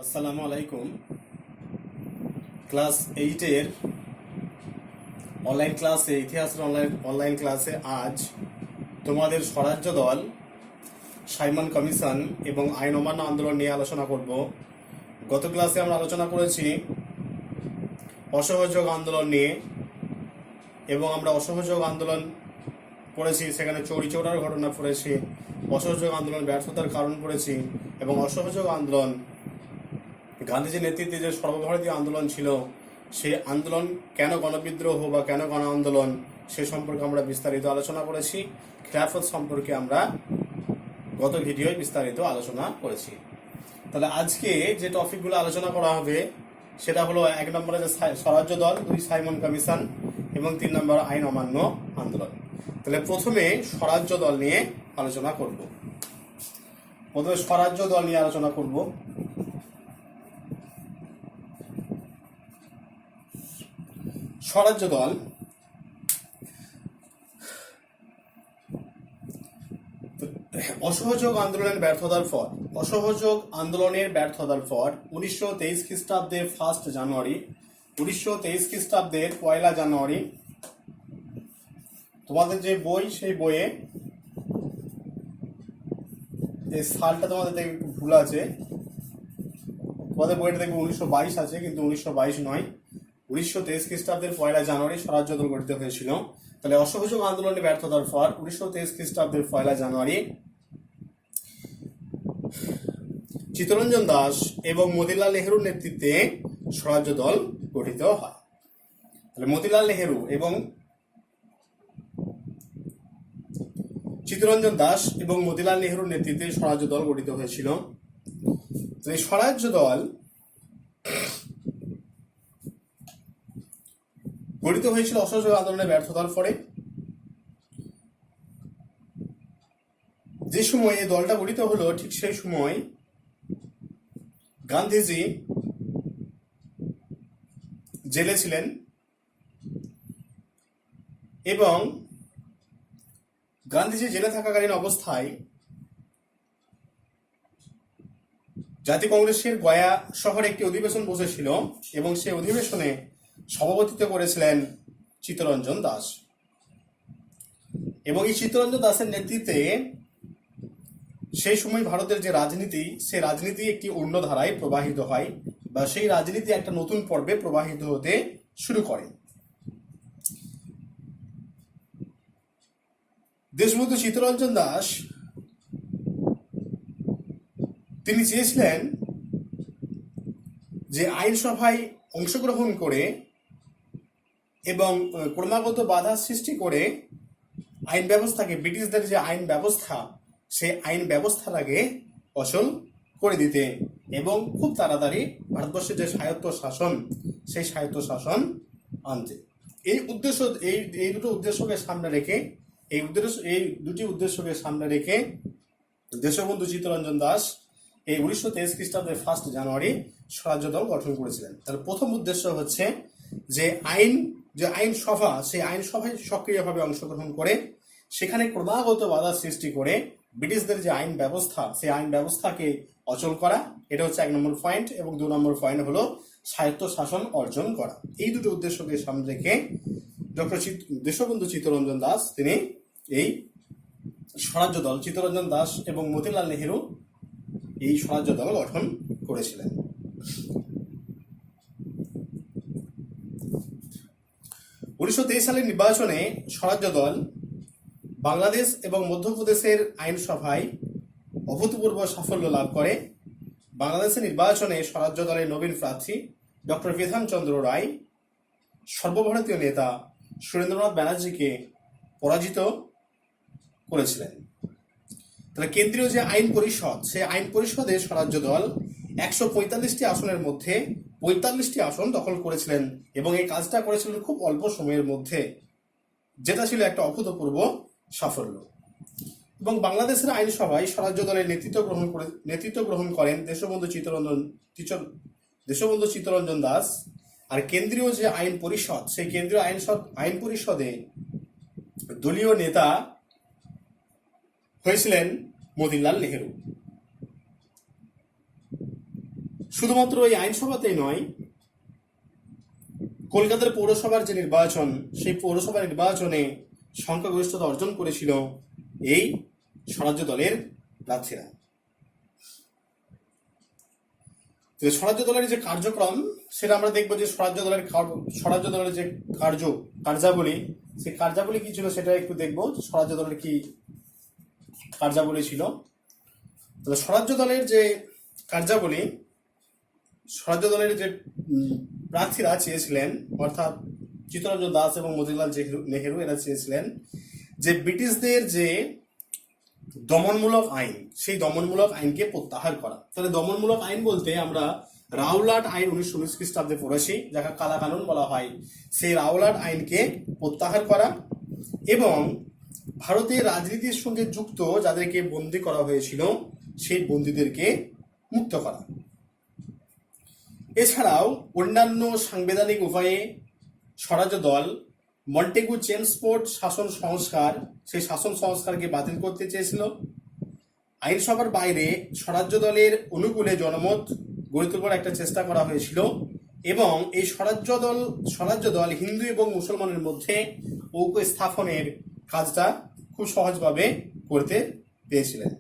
আসসালামু আলাইকুম। Class 8-এর online ক্লাসে, ইতিহাসের অনলাইন ক্লাসে আজ তোমাদের স্বরাজ্য দল, সাইমন কমিশন এবং আইন অমান্য আন্দোলন নিয়ে আলোচনা করব। গত ক্লাসে আমরা আলোচনা করেছি অসহযোগ আন্দোলন নিয়ে, এবং আমরা অসহযোগ আন্দোলন পড়েছি, সেখানে চৌরি চৌরার ঘটনা পড়েছি, অসহযোগ আন্দোলন ব্যর্থতার কারণ পড়েছি, এবং অসহযোগ আন্দোলন গান্ধীজির নেতৃত্বে যে সর্বভারতীয় আন্দোলন ছিল, সেই আন্দোলন কেন গণবিদ্রোহ বা কেন গণ আন্দোলন, সে সম্পর্কে আমরা বিস্তারিত আলোচনা করেছি। খিলাফত সম্পর্কে আমরা গত ভিডিওয় বিস্তারিত আলোচনা করেছি। তাহলে আজকে যে টপিকগুলো আলোচনা করা হবে সেটা হলো 1 নম্বরে যে স্বরাজ্য দল, 2 সাইমন কমিশন এবং 3 নম্বর আইন অমান্য আন্দোলন। তাহলে প্রথমে স্বরাজ্য দল নিয়ে আলোচনা করব। প্রথমে স্বরাজ্য দল নিয়ে আলোচনা করব। স্বরাজ্য দল অসহযোগ আন্দোলনের ব্যর্থতার পর 1923 খ্রিস্টাব্দের 1 জানুয়ারি, 1923 খ্রিস্টাব্দের 1 জানুয়ারি, তোমাদের যে বই, সেই বইয়ে এই সালটা তোমাদের দেখে একটু ভুল আছে। তোমাদের বইটা দেখবে 1922 আছে, কিন্তু 1922 নয়, 1923 খ্রিস্টাব্দের 1 জানুয়ারি স্বরাজ্য দল গঠিত হয়েছিল। তাহলে অসহযোগ আন্দোলনের ব্যর্থতার পর 1923 খ্রিস্টাব্দের 1 জানুয়ারি চিত্তরঞ্জন দাস এবং মতিলাল নেহেরুর নেতৃত্বে স্বরাজ্য দল গঠিত হয়। তাহলে মতিলাল নেহেরু এবং চিত্তরঞ্জন দাস এবং মতিলাল নেহেরুর নেতৃত্বে স্বরাজ্য দল গঠিত হয়েছিল। এই স্বরাজ্য দল গঠিত হয়েছিল অসহযোগ আন্দোলনের ব্যর্থতার পরে। যে সময় এই দলটা গঠিত হলো, ঠিক সেই সময় গান্ধীজি জেলে ছিলেন, এবং গান্ধীজি জেলে থাকাকালীন অবস্থায় জাতীয় কংগ্রেসের গয়া শহরে একটি অধিবেশন বসেছিল, এবং সেই অধিবেশনে সভাপতিত্ব করেছিলেন চিত্তরঞ্জন দাস। এবং এই চিত্তরঞ্জন দাসের নেতৃত্বে সেই সময় ভারতের যে রাজনীতি, সেই রাজনীতি একটি অন্য ধারায় প্রবাহিত হয়, বা সেই রাজনীতি একটা নতুন পর্বে প্রবাহিত হতে শুরু করে। দেশবন্ধু চিত্তরঞ্জন দাস তিনি চেয়েছিলেন যে আইনসভায় অংশগ্রহণ করে এবং ক্রমাগত বাধা সৃষ্টি করে আইন ব্যবস্থাকে, ব্রিটিশদের যে আইন ব্যবস্থা, সেই আইন ব্যবস্থাটাকে অচল করে দিতে, এবং খুব তাড়াতাড়ি ভারতবর্ষের যে স্বায়ত্ত শাসন, সেই স্বায়ত্ত শাসন আনতে। এই দুটো উদ্দেশ্যকে সামনে রেখে, এই দুটি উদ্দেশ্যকে সামনে রেখে দেশবন্ধু চিত্তরঞ্জন দাস এই 1923 খ্রিস্টাব্দের 1 জানুয়ারি স্বরাজ্য দল গঠন করেছিলেন। তার প্রথম উদ্দেশ্য হচ্ছে যে আইন সভা, সেই আইন সভায় সক্রিয়ভাবে অংশগ্রহণ করে সেখানে ক্রমাগত বাধা সৃষ্টি করে ব্রিটিশদের যে আইন ব্যবস্থা, সেই আইন ব্যবস্থাকে অচল করা। এটা হচ্ছে 1 নম্বর পয়েন্ট, এবং 2 নম্বর পয়েন্ট হলো স্বায়ত্ত শাসন অর্জন করা। এই দুটো উদ্দেশ্যকে সামনে রেখে ডক্টর দেশবন্ধু চিত্তরঞ্জন দাস তিনি এই স্বরাজ্য দল, চিত্তরঞ্জন দাস এবং মতিলাল নেহেরু এই স্বরাজ্য দল গঠন করেছিলেন। 1923 সালের নির্বাচনে স্বরাজ্য দল বাংলাদেশ এবং মধ্যপ্রদেশের আইনসভায় অভূতপূর্ব সাফল্য লাভ করে। বাংলাদেশের নির্বাচনে স্বরাজ্য দলের নবীন প্রার্থী ডক্টর বিধানচন্দ্র রায় সর্বভারতীয় নেতা সুরেন্দ্রনাথ ব্যানার্জিকে পরাজিত করেছিলেন। তাহলে কেন্দ্রীয় যে আইন পরিষদ, সেই আইন পরিষদে স্বরাজ্য দল 145টি আসনের মধ্যে 45টি আসন দখল করেছিলেন, এবং এই কাজটা করেছিলেন খুব অল্প সময়ের মধ্যে, যেটা ছিল একটা অভূতপূর্ব সাফল্য। এবং বাংলাদেশের আইনসভায় স্বরাজ্য দলের নেতৃত্ব গ্রহণ করেন দেশবন্ধু চিত্তরঞ্জন দাস। আর কেন্দ্রীয় যে আইন পরিষদ, সেই কেন্দ্রীয় আইন পরিষদে দলীয় নেতা হয়েছিলেন মতিলাল নেহেরু। শুধুমাত্র এই আইনসভাতেই নয়, কলকাতার পৌরসভার যে নির্বাচন, সেই পৌরসভা নির্বাচনে সংখ্যাগরিষ্ঠতা অর্জন করেছিল এই স্বরাজ্য দলের প্রার্থীরা। স্বরাজ্য দলের যে কার্যক্রম, সেটা আমরা দেখবো যে স্বরাজ্য দলের যে কার্যাবলী, সেই কার্যাবলী কি ছিল সেটা একটু দেখবো। স্বরাজ্য দলের কি কার্যাবলী ছিল। স্বরাজ্য দলের যে কার্যাবলী, স্বরাজ্য দলের যে প্রার্থীরা চেয়েছিলেন, অর্থাৎ চিত্তরঞ্জন দাস এবং মতিলাল নেহেরু, এরা চেয়েছিলেন যে ব্রিটিশদের যে দমনমূলক আইন, সেই দমনমূলক আইনকে প্রত্যাহার করা। তাহলে দমনমূলক আইন বলতে আমরা রাওলাট আইন 1919 খ্রিস্টাব্দে পড়েছি, যাকে কালা কানুন বলা হয়। সেই রাওলাট আইনকে প্রত্যাহার করা এবং ভারতের রাজনীতির সঙ্গে যুক্ত যাদেরকে বন্দী করা হয়েছিল, সেই বন্দীদেরকে মুক্ত করা। এছাড়াও অন্যান্য সাংবিধানিক উপায়ে স্বরাজ্য দল মন্টেগু চেমস্ফোর্ড শাসন সংস্কার, সেই শাসন সংস্কারকে বাতিল করতে চেয়েছিল। আইনসভার বাইরে স্বরাজ্য দলের অনুকূলে জনমত গড়ে তোলবার একটা চেষ্টা করা হয়েছিল এবং এই স্বরাজ্য দল হিন্দু এবং মুসলমানের মধ্যে ঐক্য স্থাপনের কাজটা খুব সহজভাবে করতে পেরেছিলেন।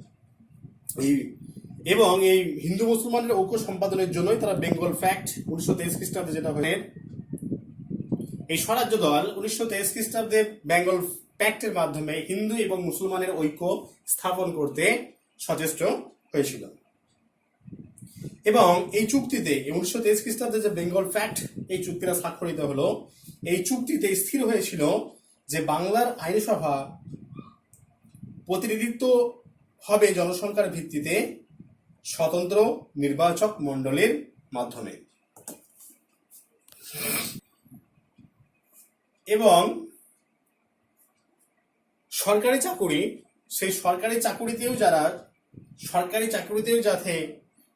এবং এই হিন্দু মুসলমানের ঐক্য সম্পাদনের জন্যই তারা বেঙ্গল ফ্যাক্ট 1923 খ্রিস্টাব্দে যেটা হলেন, এই স্বরাজ্য দল 1923 খ্রিস্টাব্দে বেঙ্গল প্যাক্টের মাধ্যমে হিন্দু এবং মুসলমানের ঐক্য স্থাপন করতে সচেষ্ট হয়েছিল। এবং এই চুক্তিতে 1923 খ্রিস্টাব্দে যে বেঙ্গল ফ্যাক্ট, এই চুক্তিটা স্বাক্ষরিত হলো। এই চুক্তিতে স্থির হয়েছিল যে বাংলার আইনসভা প্রতিনিধিত্ব হবে জনসংখ্যার ভিত্তিতে স্বতন্ত্র নির্বাচক মণ্ডলীর মাধ্যমে। এবং সরকারি চাকুরি, সেই সরকারি চাকুরিতেও যাতে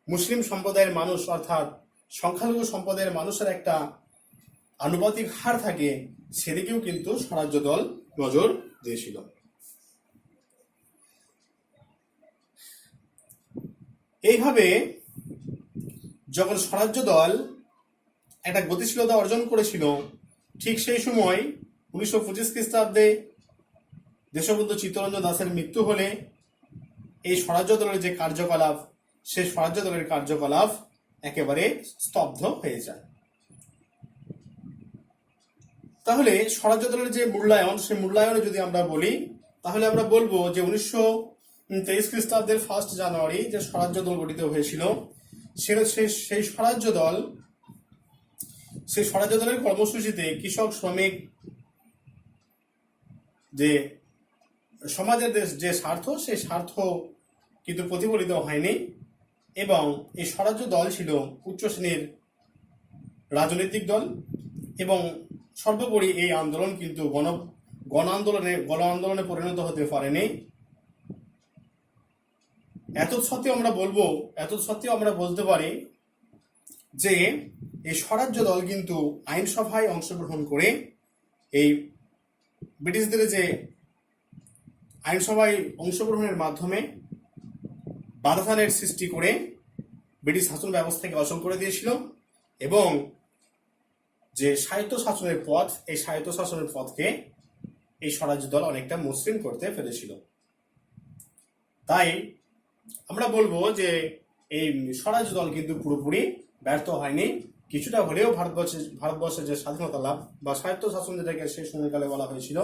মুসলিম সম্প্রদায়ের মানুষ, অর্থাৎ সংখ্যালঘু সম্প্রদায়ের মানুষের একটা আনুপাতিক হার থাকে, সেদিকেও কিন্তু স্বরাজ্য দল নজর দিয়েছিল। এইভাবে যখন স্বরাজ্য দল একটা গতিশীলতা অর্জন করেছিল, ঠিক সেই সময় 1925 খ্রিস্টাব্দে দেশবন্ধু চিত্তরঞ্জন দাসের মৃত্যু হলে এই স্বরাজ্য দলের যে কার্যকলাপ, সেই স্বরাজ্য দলের কার্যকলাপ একেবারে স্তব্ধ হয়ে যায়। তাহলে স্বরাজ্য দলের যে মূল্যায়ন, সেই মূল্যায়নে যদি আমরা বলি, তাহলে আমরা বলবো যে 1923 খ্রিস্টাব্দের 1 জানুয়ারি যে স্বরাজ্য দল গঠিত হয়েছিল, সেই স্বরাজ্য দলের কর্মসূচিতে কৃষক, শ্রমিক, যে সমাজের যে স্বার্থ, সেই স্বার্থ কিন্তু প্রতিফলিত হয়নি। এবং এই স্বরাজ্য দল ছিল উচ্চ শ্রেণীর রাজনৈতিক দল এবং সর্বোপরি এই আন্দোলন কিন্তু গণ আন্দোলনে পরিণত হতে পারেনি। এত সত্ত্বেও আমরা বলতে পারি যে এই স্বরাজ্য দল কিন্তু আইনসভায় অংশগ্রহণ করে এই ব্রিটিশদের যে আইনসভায় অংশগ্রহণের মাধ্যমে বাধাদানের সৃষ্টি করে ব্রিটিশ শাসন ব্যবস্থাকে অচল করে দিয়েছিল এবং যে স্বায়ত্ত শাসনের পথ, এই স্বায়ত্ত শাসনের পথকে এই স্বরাজ্য দল অনেকটা মসৃণ করতে পেরেছিল। তাই আমরা বলবো যে এই স্বরাজ্য দল কিন্তু পুরোপুরি ব্যর্থ হয়নি। কিছুটা হলেও ভারতবর্ষের যে স্বাধীনতা লাভ বা স্বায়ত্ত শাসন, যেটাকে সেই সময়কালে বলা হয়েছিল,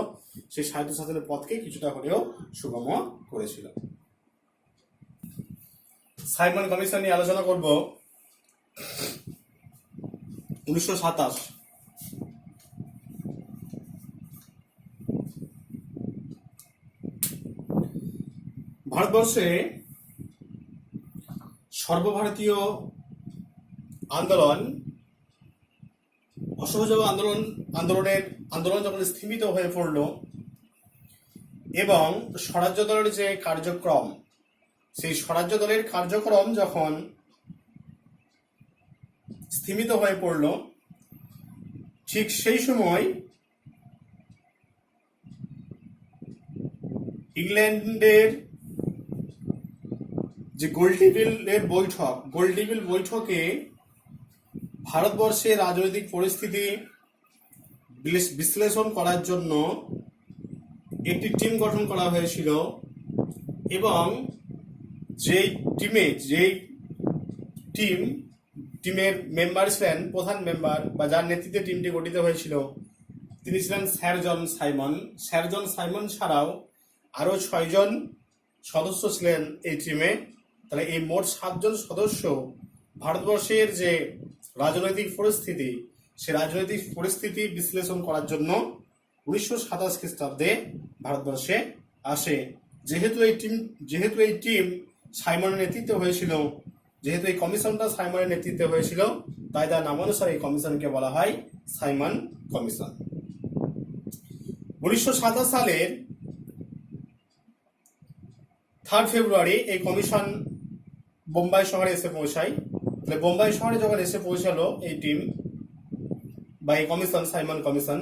সেই স্বায়ত্ত শাসনের পথকে কিছুটা হলেও সুগম করেছিল। সাইমন কমিশন নিয়ে আলোচনা করব। 1927 ভারতবর্ষে সর্বভারতীয় আন্দোলন, অসহযোগ আন্দোলন যখন স্থিমিত হয়ে পড়ল এবং স্বরাজ্য দলের যে কার্যক্রম, সেই স্বরাজ্য দলের কার্যক্রম যখন স্থিমিত হয়ে পড়ল, ঠিক সেই সময় ইংল্যান্ডের যে গোল্ডিভিল বৈঠকে ভারতবর্ষের রাজনৈতিক পরিস্থিতি বিশ্লেষণ করার জন্য একটি টিম গঠন করা হয়েছিল এবং যেই টিমের মেম্বার ছিলেন, প্রধান মেম্বার বা যার নেতৃত্বে টিমটি গঠিত হয়েছিল, তিনি ছিলেন sir John Simon. Sir John Simon ছাড়াও আরও 6 জন সদস্য ছিলেন এই টিমে। তাহলে এই মোট 7 জন সদস্য ভারতবর্ষের যে রাজনৈতিক পরিস্থিতি, সে রাজনৈতিক পরিস্থিতি বিশ্লেষণ করার জন্য 1927 খ্রিস্টাব্দে ভারতবর্ষে আসে। যেহেতু এই টিম সাইমনের নেতৃত্বে হয়েছিল, যেহেতু এই কমিশনটা সাইমনের নেতৃত্বে হয়েছিল, তাই তার নামানুসারে এই কমিশনকে বলা হয় সাইমন কমিশন। 1927 সালের 3 ফেব্রুয়ারি এই কমিশন বোম্বাই শহরে এসে পৌঁছায়। তাহলে বোম্বাই শহরে যখন এসে পৌঁছালো এই টিম বা এই কমিশন, সাইমন কমিশন,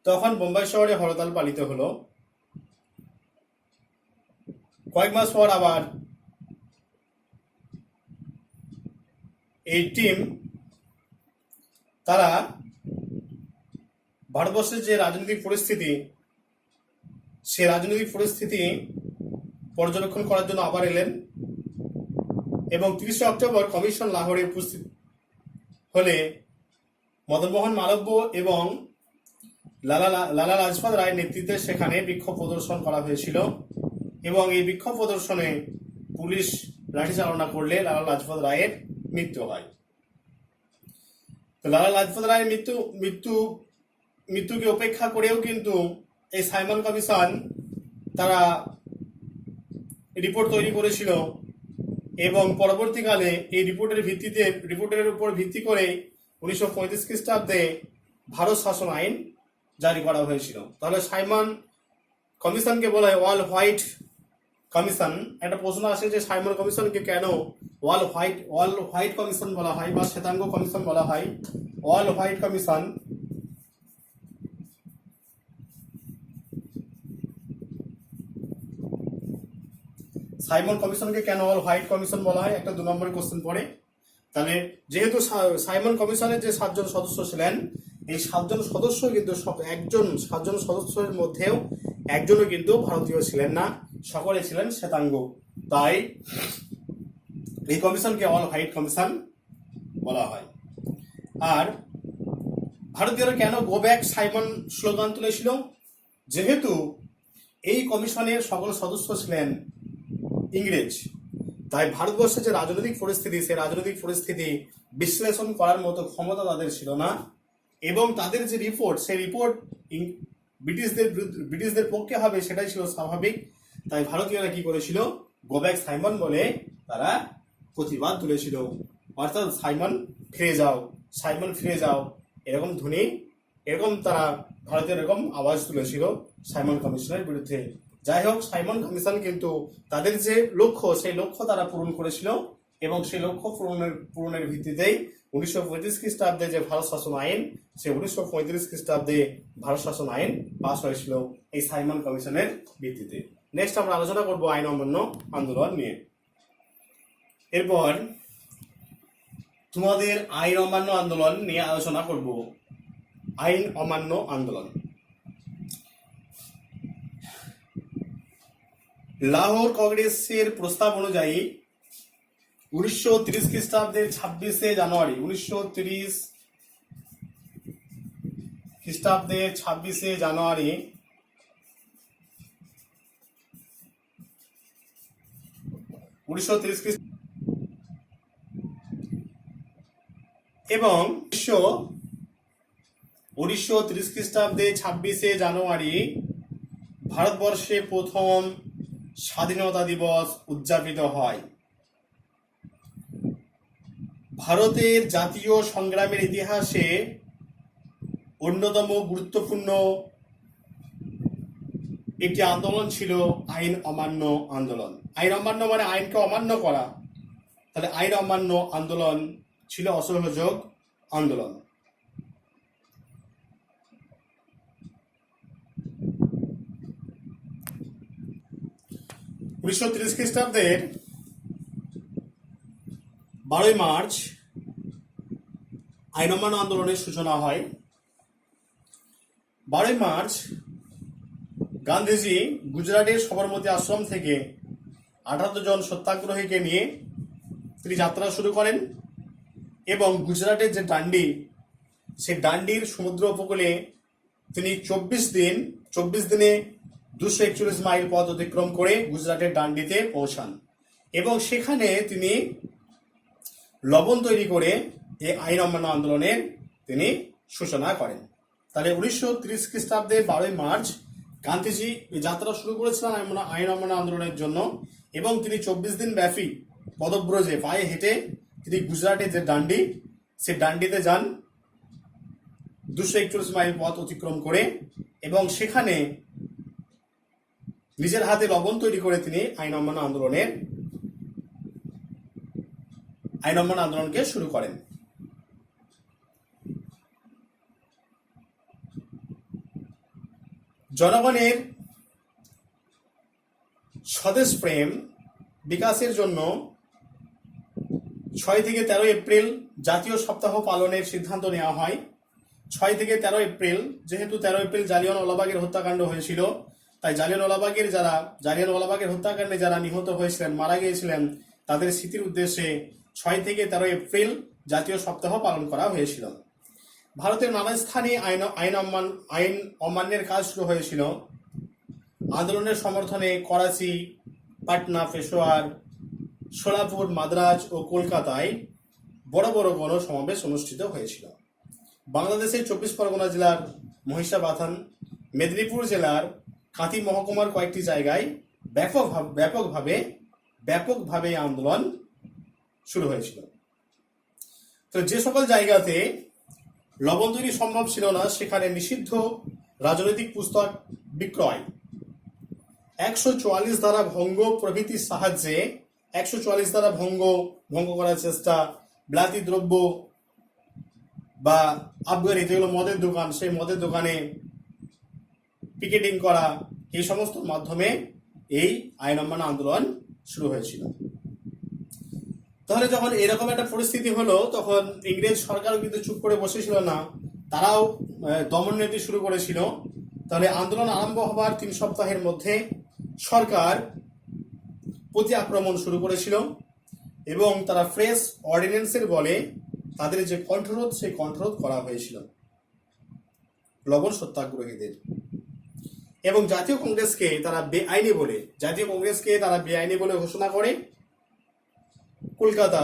তখন বোম্বাই শহরে হরতাল পালিত হলো। কয়েক মাস পর আবার এই টিম তারা ভারতবর্ষের যে রাজনৈতিক পরিস্থিতি, সে রাজনৈতিক পরিস্থিতি পর্যবেক্ষণ করার জন্য আবার এলেন এবং 30 অক্টোবর কমিশন লাহোরে উপস্থিত হলে মদনমোহন মালব্য এবং লালা লাজপত রায়ের নেতৃত্বে সেখানে বিক্ষোভ প্রদর্শন করা হয়েছিল এবং এই বিক্ষোভ প্রদর্শনে পুলিশ লাঠিচালনা করলে লালা লাজপত রায়ের মৃত্যু হয়। তো লালা লাজপত রায়ের মৃত্যুকে উপেক্ষা করেও কিন্তু এই সাইমন কমিশন তারা রিপোর্ট তৈরি করেছিল এবং পরবর্তীকালে এই রিপোর্টের উপর ভিত্তি করে 1935 খ্রিস্টাব্দে ভারত শাসন আইন জারি করা হয়েছিল। তাহলে সাইমন কমিশনকে বলা হয় অল হোয়াইট কমিশন। একটা প্রশ্ন আসে যে সাইমন কমিশনকে কেন অল হোয়াইট কমিশন বলা হয় বা শ্বেতাঙ্গ কমিশন বলা হয়? অল হোয়াইট কমিশন সাইমন কমিশনকে কেন অল হোয়াইট কমিশন বলা হয়? একটা 2 নম্বরের কোশ্চেন পড়ে। তাহলে যেহেতু সাইমন কমিশনের যে 7 জন সদস্য ছিলেন, এই 7 জন সদস্য কিন্তু 7 জন সদস্যের মধ্যেও একজনও কিন্তু ভারতীয় ছিলেন না, সকলে ছিলেন শ্বেতাঙ্গ। তাই এই কমিশনকে অল হোয়াইট কমিশন বলা হয়। আর ভারতীয়রা কেন গো ব্যাক সাইমন স্লোগান তুলেছিল? যেহেতু এই কমিশনের সকল সদস্য ছিলেন ইংরেজ, তাই ভারতবর্ষের যে রাজনৈতিক পরিস্থিতি, সেই রাজনৈতিক পরিস্থিতি বিশ্লেষণ করার মতো ক্ষমতা তাদের ছিল না এবং তাদের যে রিপোর্ট, সেই রিপোর্ট ব্রিটিশদের পক্ষে হবে সেটাই ছিল স্বাভাবিক। তাই ভারতীয়রা কি করেছিল? গো ব্যাক সাইমন বলে তারা প্রতিবাদ তুলেছিল, অর্থাৎ সাইমন ফিরে যাও এরকম ধ্বনি, এরকম তারা ভারতীয় এরকম আওয়াজ তুলেছিল সাইমন কমিশনের বিরুদ্ধে। যাই হোক, সাইমন কমিশন কিন্তু তাদের যে লক্ষ্য, সেই লক্ষ্য তারা পূরণ করেছিল এবং সেই লক্ষ্য পূরণের ভিত্তিতেই 1935 খ্রিস্টাব্দে যে ভারত শাসন আইন, সে 1935 খ্রিস্টাব্দে ভারত শাসন আইন পাস হয়েছিল এই সাইমন কমিশনের ভিত্তিতে। নেক্সট আমরা আলোচনা করব আইন অমান্য আন্দোলন নিয়ে। এরপর তোমাদের আইন অমান্য আন্দোলন নিয়ে আলোচনা করব। আইন অমান্য আন্দোলন। লাহোর কংগ্রেসের প্রস্তাব অনুযায়ী 1930 খ্রিস্টাব্দের 26শে জানুয়ারি 1930 খ্রিস্টাব্দের 26শে জানুয়ারি এবং 1930 খ্রিস্টাব্দে 26শে জানুয়ারি ভারতবর্ষে প্রথম স্বাধীনতা দিবস উদযাপিত হয়। ভারতের জাতীয় সংগ্রামের ইতিহাসে অন্যতম গুরুত্বপূর্ণ একটি আন্দোলন ছিল আইন অমান্য আন্দোলন। আইন অমান্য মানে আইনকে অমান্য করা। তাহলে আইন অমান্য আন্দোলন ছিল অসহযোগ আন্দোলন। উনিশশো 30 খ্রিস্টাব্দের 12ই মার্চ আইন অমান্য আন্দোলনের সূচনা হয়। 12 মার্চ গান্ধীজি গুজরাটের সবরমতী আশ্রম থেকে 18 জন সত্যাগ্রহীকে নিয়ে তিনি যাত্রা শুরু করেন এবং গুজরাটের যে ডান্ডি, সেই ডান্ডির সমুদ্র উপকূলে তিনি 24 দিনে 241 মাইল পথ অতিক্রম করে গুজরাটের ডান্ডিতে পৌঁছান এবং সেখানে তিনি লবণ তৈরি করে এই আইন অমান্য আন্দোলনের তিনি সূচনা করেন। তাহলে 1930 খ্রিস্টাব্দে 12 মার্চ গান্ধীজি এই যাত্রা শুরু করেছিলেন আইন অমান্য আন্দোলনের জন্য এবং তিনি 24 দিন ব্যাপী পদব্রজে পায়ে হেঁটে তিনি গুজরাটের যে ডান্ডি, সে ডান্ডিতে যান 241 মাইল পথ অতিক্রম করে এবং সেখানে নিজের হাতে লবণ তৈরি করে তিনি আইন অমান্য আন্দোলনকে শুরু করেন। জনগণের স্বদেশ প্রেম বিকাশের জন্য 6 থেকে 13 এপ্রিল জাতীয় সপ্তাহ পালনের সিদ্ধান্ত নেওয়া হয়। 6 থেকে 13 এপ্রিল, যেহেতু 13 এপ্রিল জালিয়ানওয়ালাবাগের হত্যাকাণ্ড হয়েছিল, তাই জালিয়ানওয়ালাবাগের হত্যাকাণ্ডে যারা নিহত হয়েছিলেন, মারা গিয়েছিলেন, তাদের স্মৃতির উদ্দেশ্যে 6 থেকে 13 এপ্রিল জাতীয় সপ্তাহ পালন করা হয়েছিল। ভারতের নানা স্থানে আইন অমান্যের কাজ শুরু হয়েছিল। আন্দোলনের সমর্থনে করাচি, পাটনা, পেশোয়ার, সোলাপুর, মাদ্রাজ ও কলকাতায় বড় বড় গণসমাবেশ অনুষ্ঠিত হয়েছিল। বাংলাদেশের 24 পরগনা জেলার মহিষাবাথান, মেদিনীপুর জেলার কাঁথি মহকুমার কয়েকটি জায়গায় ব্যাপকভাবে আন্দোলন শুরু হয়েছিল। তো যে সকল জায়গাতে লবণ তৈরি সম্ভব ছিল না, সেখানে নিষিদ্ধ রাজনৈতিক পুস্তক বিক্রয়, 144 ধারা ভঙ্গ প্রভৃতির সাহায্যে 144 ধারা ভঙ্গ করার চেষ্টা, বিলাতি দ্রব্য বা আবগারি, যেগুলো মদের দোকান, সেই মদের দোকানে পিকেটিং করা, এই সমস্ত মাধ্যমে এই আইন অমান্য আন্দোলন শুরু হয়েছিল। তাহলে যখন এরকম একটা পরিস্থিতি হলো, তখন ইংরেজ সরকারও কিন্তু চুপ করে বসেছিল না, তারাও দমন নীতি শুরু করেছিল। তাহলে আন্দোলন আরম্ভ হবার 3 সপ্তাহের মধ্যে সরকার প্রতি আক্রমণ শুরু করেছিল এবং তারা ফ্রেশ অর্ডিন্যান্সের বলে তাদের যে কণ্ঠরোধ, সেই কণ্ঠরোধ করা হয়েছিল লবণ সত্যাগ্রহীদের। এবং জাতীয় কংগ্রেসকে তারা বেআইনি বলে ঘোষণা করে। কলকাতা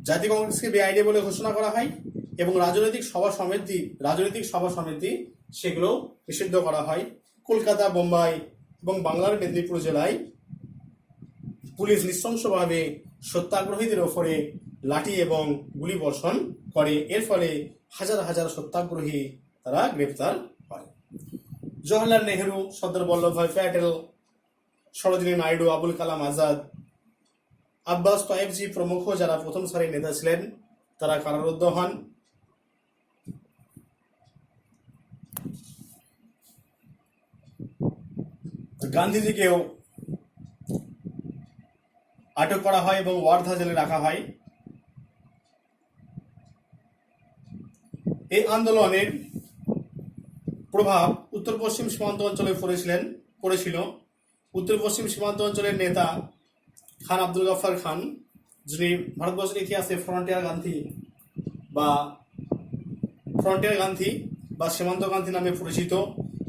জাতীয় কংগ্রেসকে বেআইনি বলে ঘোষণা করা হয় এবং রাজনৈতিক সভা সমিতি সেগুলো নিষিদ্ধ করা হয়। কলকাতা, বোম্বাই এবং বাংলার মেদিনীপুর জেলায় পুলিশ নৃশংসভাবে সত্যাগ্রহীদের ওপরে লাঠি এবং গুলি বর্ষণ করে। এর ফলে হাজার হাজার সত্যাগ্রহী তারা গ্রেফতার হয়। জওহরলাল নেহেরু, সর্দার বল্লভভাই প্যাটেল, সরোজিনী নাইডু, আবুল কালাম আজাদ, আব্বাস তয়েবজি প্রমুখ যারা প্রথম সারির নেতা ছিলেন, তারা কারারুদ্ধ হন। গান্ধীজিকেও আটক করা হয় এবং ওয়ার্ধা জেলে রাখা হয়। এই আন্দোলনের প্রভাব উত্তর পশ্চিম সীমান্ত অঞ্চলে পড়েছিল। উত্তর পশ্চিম সীমান্ত অঞ্চলের নেতা খান আব্দুল গফফার খান, যিনি ভারতবর্ষের ইতিহাসে ফ্রন্টিয়ার গান্ধী বা সীমান্ত গান্ধী নামে পরিচিত,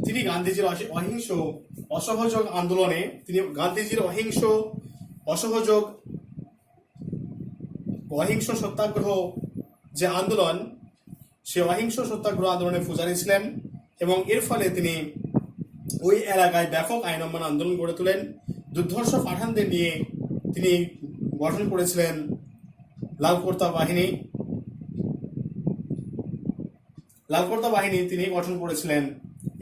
তিনি গান্ধীজির অহিংস অসহযোগ আন্দোলনে অহিংস সত্যাগ্রহ যে আন্দোলন, সে অহিংস সত্যাগ্রহ আন্দোলনের পূজারী ছিলেন এবং এর ফলে তিনি ওই এলাকায় ব্যাপক আইন অমান্য আন্দোলন গড়ে তোলেন। দুর্ধর্ষ পাঠানদের নিয়ে তিনি গঠন করেছিলেন লালকর্তা বাহিনী তিনি গঠন করেছিলেন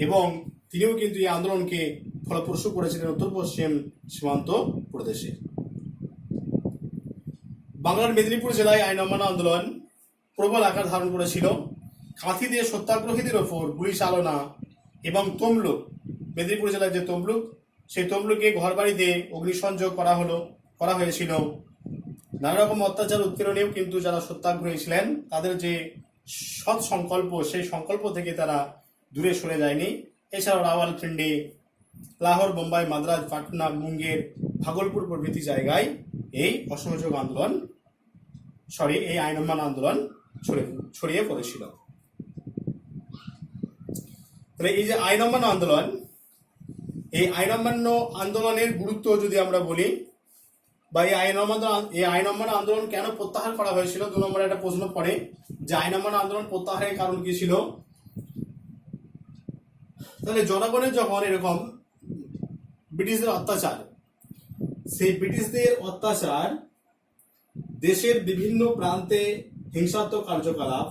এবং তিনিও কিন্তু এই আন্দোলনকে ফলপ্রসূ করেছিলেন উত্তর পশ্চিম সীমান্ত প্রদেশে। বাংলার মেদিনীপুর জেলায় আইন অমান্য আন্দোলন প্রবল আকার ধারণ করেছিল। কাঁথি দিয়ে সত্যাগ্রহীদের ওপর গুলি চালনা এবং তমলুক, মেদিনীপুর জেলার যে তমলুক, সেই তমলুকে ঘরবাড়িতে অগ্নিসংযোগ করা হয়েছিল। নানা রকম অত্যাচার উৎপীড়নেও কিন্তু যারা সত্যাগ্রহী ছিলেন তাদের যে সৎ সংকল্প, সেই সংকল্প থেকে তারা দূরে সরে যায়নি। এছাড়াও রাওয়ালপিন্ডি, লাহোর, বোম্বাই, মাদ্রাজ, পাটনা, মুঙ্গের, ভাগলপুর প্রভৃতি জায়গায় এই অসহযোগ আন্দোলন এই আইন অমান্য আন্দোলন ছড়িয়ে পড়েছিল। তাহলে এই যে আইন অমান্য আন্দোলন, এই আইন অমান্য আন্দোলনের গুরুত্ব যদি আমরা বলি, বা এই আইন অমান্য আন্দোলন কেন প্রত্যাহার করা হয়েছিল, 2 নম্বরে একটা প্রশ্ন পড়ে যে আইন অমান্য আন্দোলন প্রত্যাহারের কারণ কি ছিল। তাহলে জনগণের যখন এরকম ব্রিটিশদের অত্যাচার, সেই ব্রিটিশদের অত্যাচার, দেশের বিভিন্ন প্রান্তে হিংসাত্মক কার্যকলাপ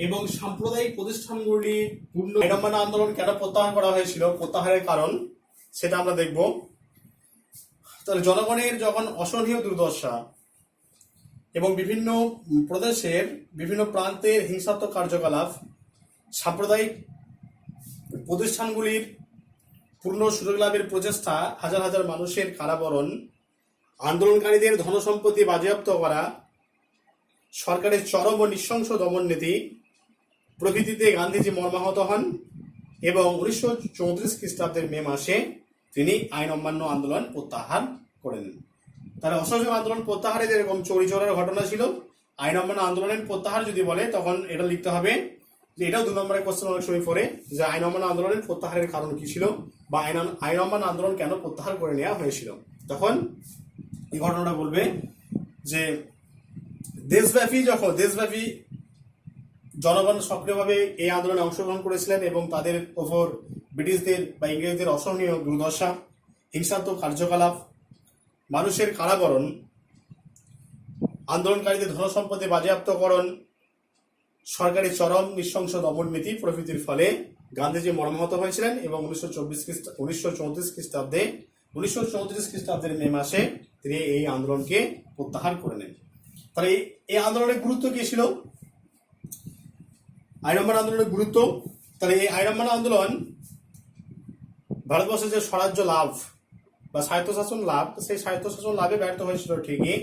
এবং সাম্প্রদায়িক প্রতিষ্ঠানগুলি পূর্ণ আইন অমান্য আন্দোলন কেন প্রত্যাহার করা হয়েছিল, প্রত্যাহারের কারণ সেটা আমরা দেখব। তাহলে জনগণের যখন অসহনীয় দুর্দশা এবং বিভিন্ন প্রদেশের বিভিন্ন প্রান্তের হিংসাত্মক কার্যকলাপ, সাম্প্রদায়িক প্রতিষ্ঠানগুলির পূর্ণ সুযোগ লাভের প্রচেষ্টা, হাজার হাজার মানুষের কারাবরণ, আন্দোলনকারীদের ধনসম্পত্তি বাজেয়াপ্ত করা, সরকারের চরম ও নৃশংস দমন নীতি প্রভৃতিতে গান্ধীজি মর্মাহত হন এবং 1934 খ্রিস্টাব্দের মে মাসে তিনি আইন অমান্য আন্দোলন প্রত্যাহার করেন। তাহলে অসহযোগ আন্দোলন প্রত্যাহারে যেরকম চৌরি চৌরার ঘটনা ছিল, আইন অমান্য আন্দোলনের প্রত্যাহার যদি বলে তখন এটা লিখতে হবে যে এটাও 2 নম্বরের কোশ্চেন অনেক সময় পড়ে যে আইন অমান্য আন্দোলনের প্রত্যাহারের কারণ কি ছিল, বা আইন অমান্য আন্দোলন কেন প্রত্যাহার করে নেওয়া হয়েছিল। তখন এই ঘটনাটা বলবে যে দেশব্যাপী জনগণ সক্রিয়ভাবে এই আন্দোলনে অংশগ্রহণ করেছিলেন এবং তাদের ওপর ব্রিটিশদের বা ইংরেজদের অসহনীয় দুর্দশা, হিংসাত্মক কার্যকলাপ, মানুষের কারাবরণ, আন্দোলনকারীদের ধনসম্পত্তি বাজেয়াপ্তকরণ, সরকারি চরম নৃশংস দমন নীতি প্রভৃতির ফলে গান্ধীজি মর্মাহত হয়েছিলেন এবং 1934 খ্রিস্টাব্দের মে মাসে তিনি এই আন্দোলনকে প্রত্যাহার করে নেন। তাহলে এই আন্দোলনের গুরুত্ব কি ছিল, আইন অমান্য আন্দোলনের গুরুত্ব। তাহলে এই আইন অমান্য আন্দোলন ভারতবর্ষের যে স্বরাজ্য লাভ বা স্বায়ত্তশাসন লাভ, সেই স্বায়ত্তশাসন লাভে ব্যর্থ হয়েছিল ঠিকই,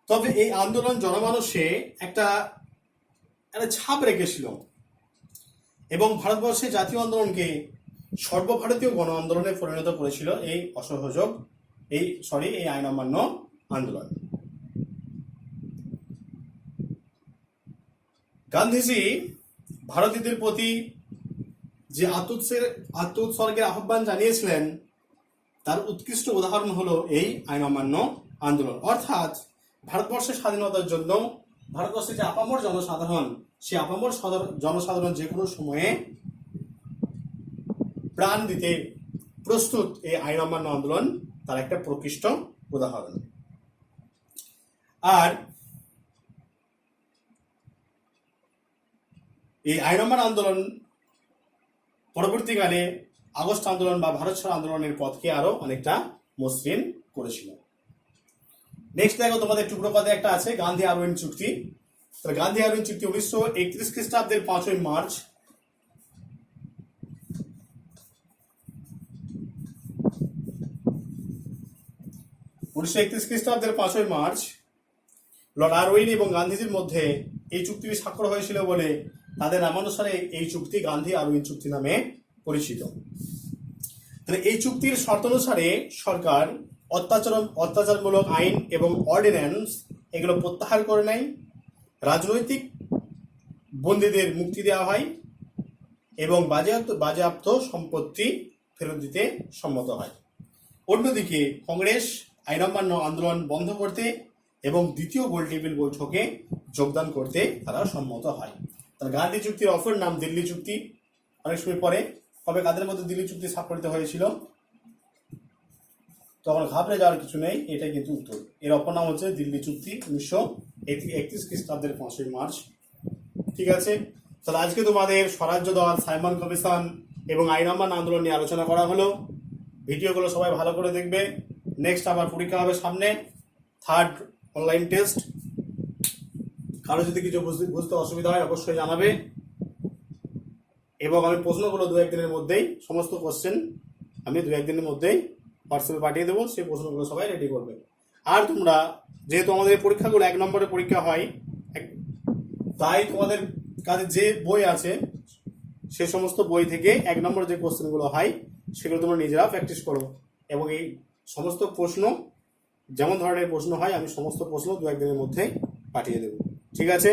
তবে এই আন্দোলন জনমানসে একটা ছাপ রেখেছিল এবং ভারতবর্ষের জাতীয় আন্দোলনকে সর্বভারতীয় গণ আন্দোলনে পরিণত করেছিল এই আইন অমান্য আন্দোলন। গান্ধীজি ভারতীয়দের প্রতি যে আত্মোৎসর্গের আহ্বান জানিয়েছিলেন তার উৎকৃষ্ট উদাহরণ হলো এই আইন অমান্য আন্দোলন। অর্থাৎ ভারতবর্ষের স্বাধীনতার জন্য ভারতবর্ষের যে আপামর জনসাধারণ, সেই আপামর জনসাধারণ যে কোনো সময়ে প্রাণ দিতে প্রস্তুত এই আইন অমান্য আন্দোলন তার একটা প্রকৃষ্ট উদাহরণ। আর এই আইন অমান্য আন্দোলন পরবর্তীকালে আগস্ট আন্দোলন বা ভারত ছাড়ো আন্দোলনের পথকে আরো অনেকটা মসৃণ করেছিল। নেক্সট দেখো, তোমাদের টুকরো পদে একটা আছে গান্ধী আরউইন চুক্তি। গান্ধী আরউইন চুক্তি 1931 খ্রিস্টাব্দের 5ই মার্চ লর্ড আরউইন এবং গান্ধীজির মধ্যে এই চুক্তিটি স্বাক্ষর হয়েছিল বলে তাদের নামানুসারে এই চুক্তি গান্ধী আরউইন চুক্তি নামে পরিচিত। তাহলে এই চুক্তির শর্ত অনুসারে সরকার অত্যাচারমূলক আইন এবং অর্ডিন্যান্স এগুলো প্রত্যাহার করে নেয়, রাজনৈতিক বন্দীদের মুক্তি দেওয়া হয় এবং বাজেয়াপ্ত সম্পত্তি ফেরত দিতে সম্মত হয়। অন্যদিকে কংগ্রেস আইন অমান্য আন্দোলন বন্ধ করতে এবং দ্বিতীয় গোলটেবিল বৈঠকে যোগদান করতে তারা সম্মত হয়। তাহলে গান্ধী চুক্তির অপর নাম দিল্লি চুক্তি। অনেক সময় পরে কবে কাদের মধ্যে দিল্লি চুক্তি স্বাক্ষরিত হয়েছিল, তখন ঘাবড়ে যাওয়ার কিছু নেই, এটাই কিন্তু উত্তর। এর অপর নাম হচ্ছে দিল্লি চুক্তি, 1931 খ্রিস্টাব্দের 5ই মার্চ। ঠিক আছে, তাহলে আজকে তোমাদের স্বরাজ্য দল, সাইমন কমিশন এবং আইন অমান্য আন্দোলন নিয়ে আলোচনা করা হলো। ভিডিওগুলো সবাই ভালো করে দেখবে। নেক্সট আবার পরীক্ষা হবে সামনে, 3rd অনলাইন টেস্ট। কারো যদি কিছু বুঝতে অসুবিধা হয় অবশ্যই জানাবে এবং আমি প্রশ্নগুলো 2-1 দিনের মধ্যেই, সমস্ত কোশ্চেন আমি 2-1 দিনের মধ্যেই হোয়াটসঅ্যাপে পাঠিয়ে দেবো, সেই প্রশ্নগুলো সবাই রেডি করবে। আর তোমরা যেহেতু আমাদের পরীক্ষাগুলো 1 নম্বরের পরীক্ষা হয়, তাই তোমাদের কাছে যে বই আছে সে সমস্ত বই থেকে 1 নম্বর যে কোশ্চেনগুলো হয় সেগুলো তোমরা নিজেরা প্র্যাকটিস করো, এবং এই সমস্ত প্রশ্ন যেমন ধরনের প্রশ্ন হয় আমি সমস্ত প্রশ্ন 2-1 দিনের মধ্যে পাঠিয়ে দেবো। ঠিক আছে?